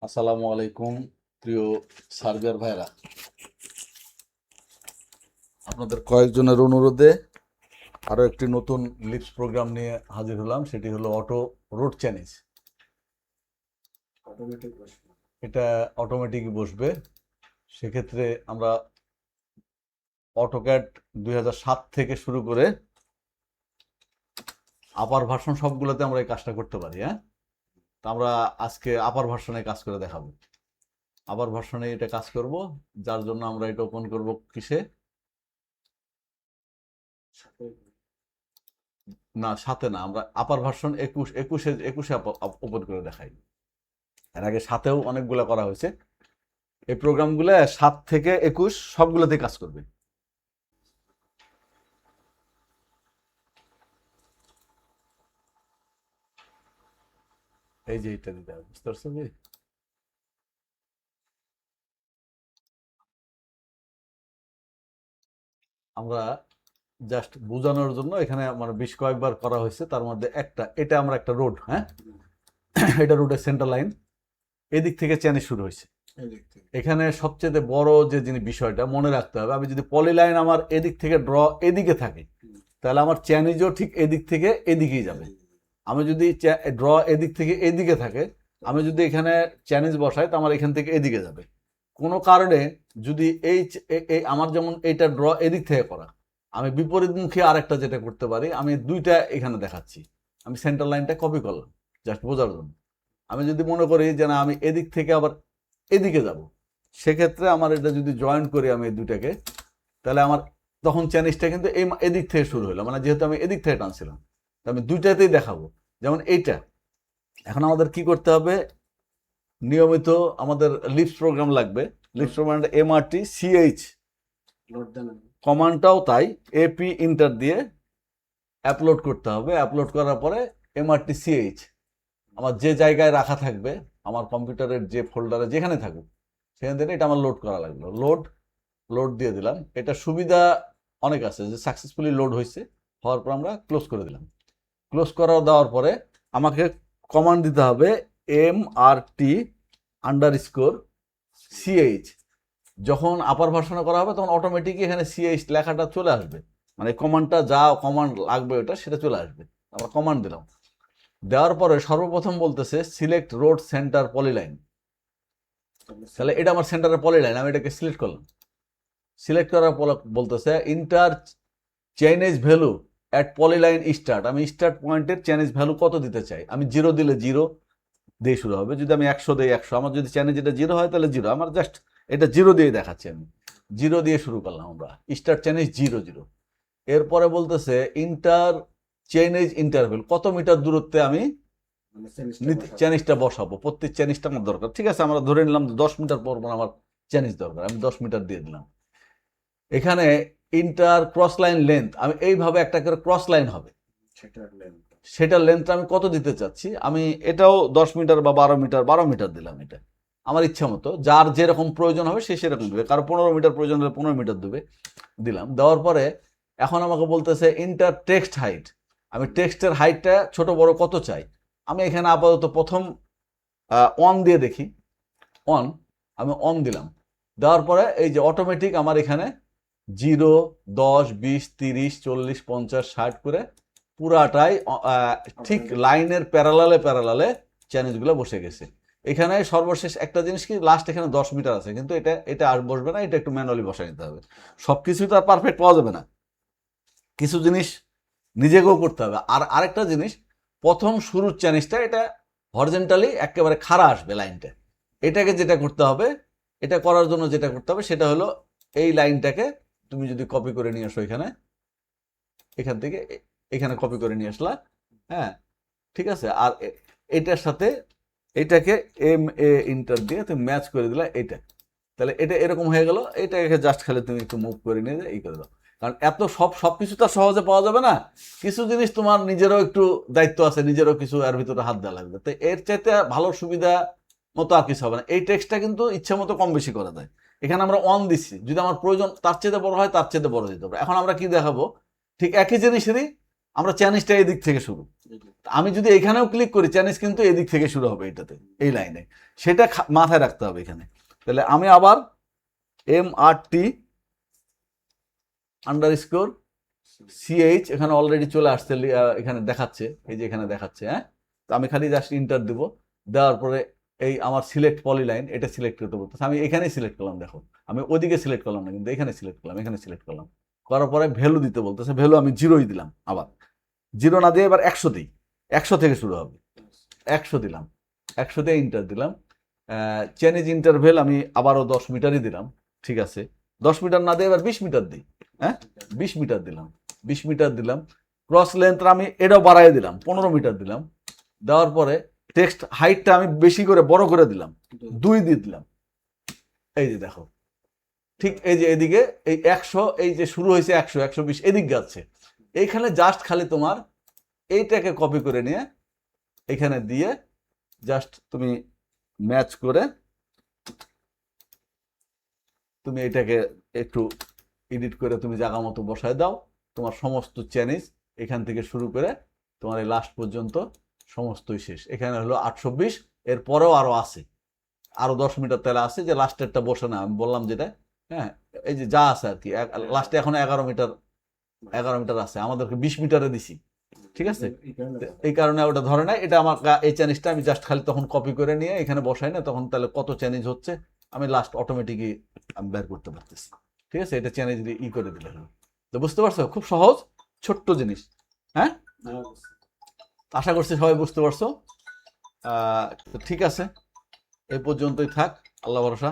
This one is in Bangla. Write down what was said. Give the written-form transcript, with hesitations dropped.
আসসালামু আলাইকুম প্রিয় সার্বিয়ার ভাইরা, আপনাদের কয়েকজনের অনুরোধে আরও একটি নতুন লিপস প্রোগ্রাম নিয়ে হাজির হলাম। সেটি হলো অটো রোড চ্যালেঞ্জ। এটা অটোমেটিক বসবে। সেক্ষেত্রে আমরা অটোক্যাড 2007 থেকে শুরু করে আপার ভার্সন সবগুলোতে আমরা এই কাজটা করতে পারি। তো আমরা আজকে আপার ভার্সনে কাজ করে দেখাবো। আপার ভার্সনে এটা কাজ করব, যার জন্য আমরা এটা ওপেন করব কিসে না, সাথে না, আমরা আপার ভার্সন 21 ওপেন করে দেখাই। এর আগে সাথেও অনেকগুলো করা হয়েছে। এই প্রোগ্রামগুলো 7 থেকে 21 সবগুলোতে কাজ করবে। এই যে এটা দিতে হবে, বুঝতে পারছো? আমরা জাস্ট বোঝানোর জন্য এখানে মানে বেশ কয়েকবার করা হয়েছে, তার মধ্যে এটা আমরা একটা রোড, এটা রোডের সেন্টার লাইন, এদিক থেকে চ্যানেল শুরু হয়েছে। এখানে সবচেয়ে বড় যে বিষয়টা মনে রাখতে হবে, আমি যদি পলিলাইন আমার এদিক থেকে ড্র এদিকে থাকে, তাহলে আমার চ্যানেজও ঠিক এদিক থেকে এদিকেই যাবে। আমি যদি ড্র এদিক থেকে এদিকে থাকে, আমি যদি এখানে চ্যানেজ বসাই, তো আমার এখান থেকে এদিকে যাবে। কোনো কারণে যদি আমার যেমন এইটা ড্র এদিক থেকে করা, আমি বিপরীতমুখী আরেকটা যেটা করতে পারি, আমি দুইটা এখানে দেখাচ্ছি। আমি সেন্টার লাইনটা কপি করলাম জাস্ট বোঝার জন্য। আমি যদি মনে করি যে না, আমি এদিক থেকে আবার এদিকে যাব, সেক্ষেত্রে আমার এটা যদি জয়েন করি আমি এই দুইটাকে, তাহলে আমার তখন চ্যানেজটা কিন্তু এদিক থেকে শুরু হলো, মানে যেহেতু আমি এদিক থেকে টানছিলাম, তো আমি দুইটাতেই দেখাবো। যেমন এইটা, এখন আমাদের কি করতে হবে, নিয়মিত আমাদের লিপস প্রোগ্রাম লাগবে। লিপস প্রোগ্রাম এমআরটি সিএইচ কমান্ডটাও তাই, এপি ইন্টার দিয়ে আপলোড করতে হবে। আপলোড করার পরে এমআরটি সিএইচ আমার যে জায়গায় রাখা থাকবে, আমার কম্পিউটারের যে ফোল্ডারে যেখানে থাকুক, সেখান থেকে এটা আমার লোড করা লাগলো। লোড দিয়ে দিলাম। এটা সুবিধা অনেক আছে, যে সাকসেসফুলি লোড হয়েছে, হওয়ার পর আমরা ক্লোজ করে দিলাম। ক্লোজ করা দেওয়ার পরে আমাকে কমান্ড দিতে হবে MRT আন্ডারস্কোর সিএইচ। যখন আপার ভার্সনে করা হবে তখন অটোমেটিক এখানে সিএইচ লেখাটা চলে আসবে, মানে কমান্ডটা যা কমান্ড লাগবে ওটা সেটা চলে আসবে। আমরা কমান্ড দিলাম, দেওয়ার পরে সর্বপ্রথম বলতেছে সিলেক্ট রোড সেন্টার পলিলাইন। তাহলে এটা আমার সেন্টারের পলিলাইন, আমি এটাকে সিলেক্ট করলাম। সিলেক্ট করার পর বলতেছে enter chainage value at polyline start. আমি স্টার্ট পয়েন্টের চেইনেজ ভ্যালু কত দিতে চাই। আমি 0 দিলে 0 দিয়ে শুরু হবে, যদি আমি 100 দিই 100। আমার যদি চেইনেজ এটা 0 হয় তাহলে 0, আমার জাস্ট এটা 0 দিয়ে দেখাচ্ছি। আমি 0 দিয়ে শুরু করলাম, আমরা স্টার্ট চেইনেজ 0 0। এরপরে বলতেছে ইন্টার চেইনেজ ইন্টারভেল, কত মিটার দূরত্বে আমি চ্যানিসটা বসাবো। প্রত্যেক চ্যানিসটা আমার দরকার, ঠিক আছে। আমরা ধরে নিলাম 10 মিটার পর আমার চ্যানিস দরকার, আমি 10 মিটার দিয়ে দিলাম। এখানে ইন্টার ক্রস লাইন লেন্থ, আমি এইভাবে একটা করে ক্রস লাইন হবে, সেটার লেন্থটা আমি কত দিতে চাচ্ছি। আমি এটাও 10 মিটার বা 12 মিটার দিলাম। এটা আমার ইচ্ছা মতো, যার যেরকম প্রয়োজন হবে সে সেরকম দেবে। কারো 15 মিটার প্রয়োজন হলে 15 মিটার দেবে, দিলাম। দেওয়ার পরে এখন আমাকে বলতেছে ইন্টার টেক্সট হাইট, আমি টেক্সটের হাইটটা ছোট বড় কত চাই। আমি এখানে আপাতত প্রথম 1 দিয়ে দেখি, 1, আমি 1 দিলাম। দেওয়ার পরে এই যে অটোমেটিক আমার এখানে 0, 10, 20, 30, 40, 50, 60 করে পুরাটাই ঠিক লাইনের প্যারালালে চ্যানেলগুলো বসে গেছে। এখানে সর্বশেষ একটা জিনিস কি, লাস্ট এখানে 10 মিটার আছে, কিন্তু এটা আর বসবে না, এটা একটু ম্যানুয়ালি বসাই নিতে হবে। সবকিছু তো আর পারফেক্ট পাওয়া যাবে না, কিছু জিনিস নিজেকেও করতে হবে। আর আরেকটা জিনিস, প্রথম শুরুর চ্যানেলটা এটা হরিজন্টালি একেবারে খাড়া আসবে লাইনটা। এটাকে যেটা করতে হবে, এটা করার জন্য যেটা করতে হবে সেটা হলো এই লাইনটাকে তুমি যদি কপি করে নিয়ে আসো, এখান থেকে এখানে কপি করে নিয়ে আসলা, হ্যাঁ ঠিক আছে। আর এটার সাথে এটাকে MA ইন্টার দিয়ে তুমি ম্যাচ করে দিলা এটা, তাহলে এটা এরকম হয়ে গেল। এটাকে জাস্ট খালি তুমি একটু মুভ করে নিয়ে এই করে দাও। কারণ এত সবকিছু তো সহজে পাওয়া যাবে না, কিছু জিনিস তোমার নিজেরও একটু দায়িত্ব আছে, নিজেরও কিছু এর ভিতরে হাত দেওয়া লাগবে। তো এর চাইতে ভালো সুবিধা মতো আর কিছু হবে না। এই টেক্সটটা কিন্তু ইচ্ছা মতো কম বেশি করা যায়। এখানে আমরা 1 দিচ্ছি, যদি আমার প্রয়োজন তার চেয়ে বড় হয় তার চেয়ে বড় দিতে পারবো। এখন আমরা কি দেখাবো, ঠিক একই জিনিসেরই আমরা চ্যানেজটা এই দিক থেকে শুরু। আমি যদি এখানেও ক্লিক করি চ্যানেজ কিন্তু এদিক থেকে শুরু হবে, এটাতে এই লাইনে, সেটা মাথায় রাখতে হবে এখানে। তাহলে আমি আবার MRT আন্ডারস্কোর CH এখানে অলরেডি চলে আসছে, এখানে দেখাচ্ছে, এই যে এখানে দেখাচ্ছে। হ্যাঁ, তো আমি খালি জাস্ট ইন্টার দিব, দেওয়ার পরে এই আমার সিলেক্ট পলিলাইন এটা সিলেক্ট করতে বলতেছে, আমি এখানেই সিলেক্ট করলাম। দেখো আমি ওদিকে সিলেক্ট করলাম না, কিন্তু এখানে সিলেক্ট করলাম, এখানে সিলেক্ট করলাম, করার পরে ভ্যালু দিতে বলতেছে, ভ্যালু আমি 0ই দিলাম। আবার 0 না দিয়ে এবার 100 দিই, 100 থেকে শুরু হবে, 100 দিলাম, 100 দিয়ে ইন্টার দিলাম। চেঞ্জ ইন্টারভেল আমি আবারও 10 মিটারই দিলাম, ঠিক আছে। 10 মিটার না দিয়ে এবার 20 মিটার দিই। হ্যাঁ, 20 মিটার দিলাম, 20 মিটার দিলাম। ক্রস লেন্থ আমি এটাও বাড়াই দিলাম, 15 মিটার দিলাম। দেওয়ার পরে টেক্সট হাইটটা আমি বেশি করে বড় করে দিলাম, 2 দিয়ে দিলাম। এই যে দেখো, ঠিক এই যে এদিকে এই 100, এই যে শুরু হয়েছে 100, 120 এদিক যাচ্ছে। এইখানে জাস্ট খালি তোমার এইটাকে কপি করে নিয়ে এখানে দিয়ে জাস্ট তুমি ম্যাচ করে তুমি এটাকে একটু এডিট করে তুমি জায়গা মতো বসায় দাও। তোমার সমস্ত চ্যানেজ এখান থেকে শুরু করে তোমার এই লাস্ট পর্যন্ত সমস্তই শেষ। এখানে হলো 820, এর পরেও আরো আছে, আরো 10 মিটার তাহলে আছে, যে লাস্টেরটা বসে না, আমি বললাম যেটা। হ্যাঁ, এই যে যা আছে আর কি, লাস্টে এখন 11 মিটার, 11 মিটার আছে, আমাদেরকে 20 মিটারে দিছি, ঠিক আছে। এই কারণে ওটা ধরে নাই। এটা আমার এই চ্যানেজটা আমি জাস্ট খালি তখন কপি করে নিয়ে এখানে বসাই না, তখন তাহলে কত চ্যানেজ হচ্ছে আমি লাস্ট অটোমেটিকই আমি বের করতে পারতেছি, ঠিক আছে। এটা চ্যানেজ দিয়ে করে দিলে হলো। তো বুঝতে পারছো, খুব সহজ ছোট্ট জিনিস। হ্যাঁ, আশা করছি সবাই বুঝতে পারছো। ঠিক আছে, এই পর্যন্তই থাক, আল্লাহ ভরসা।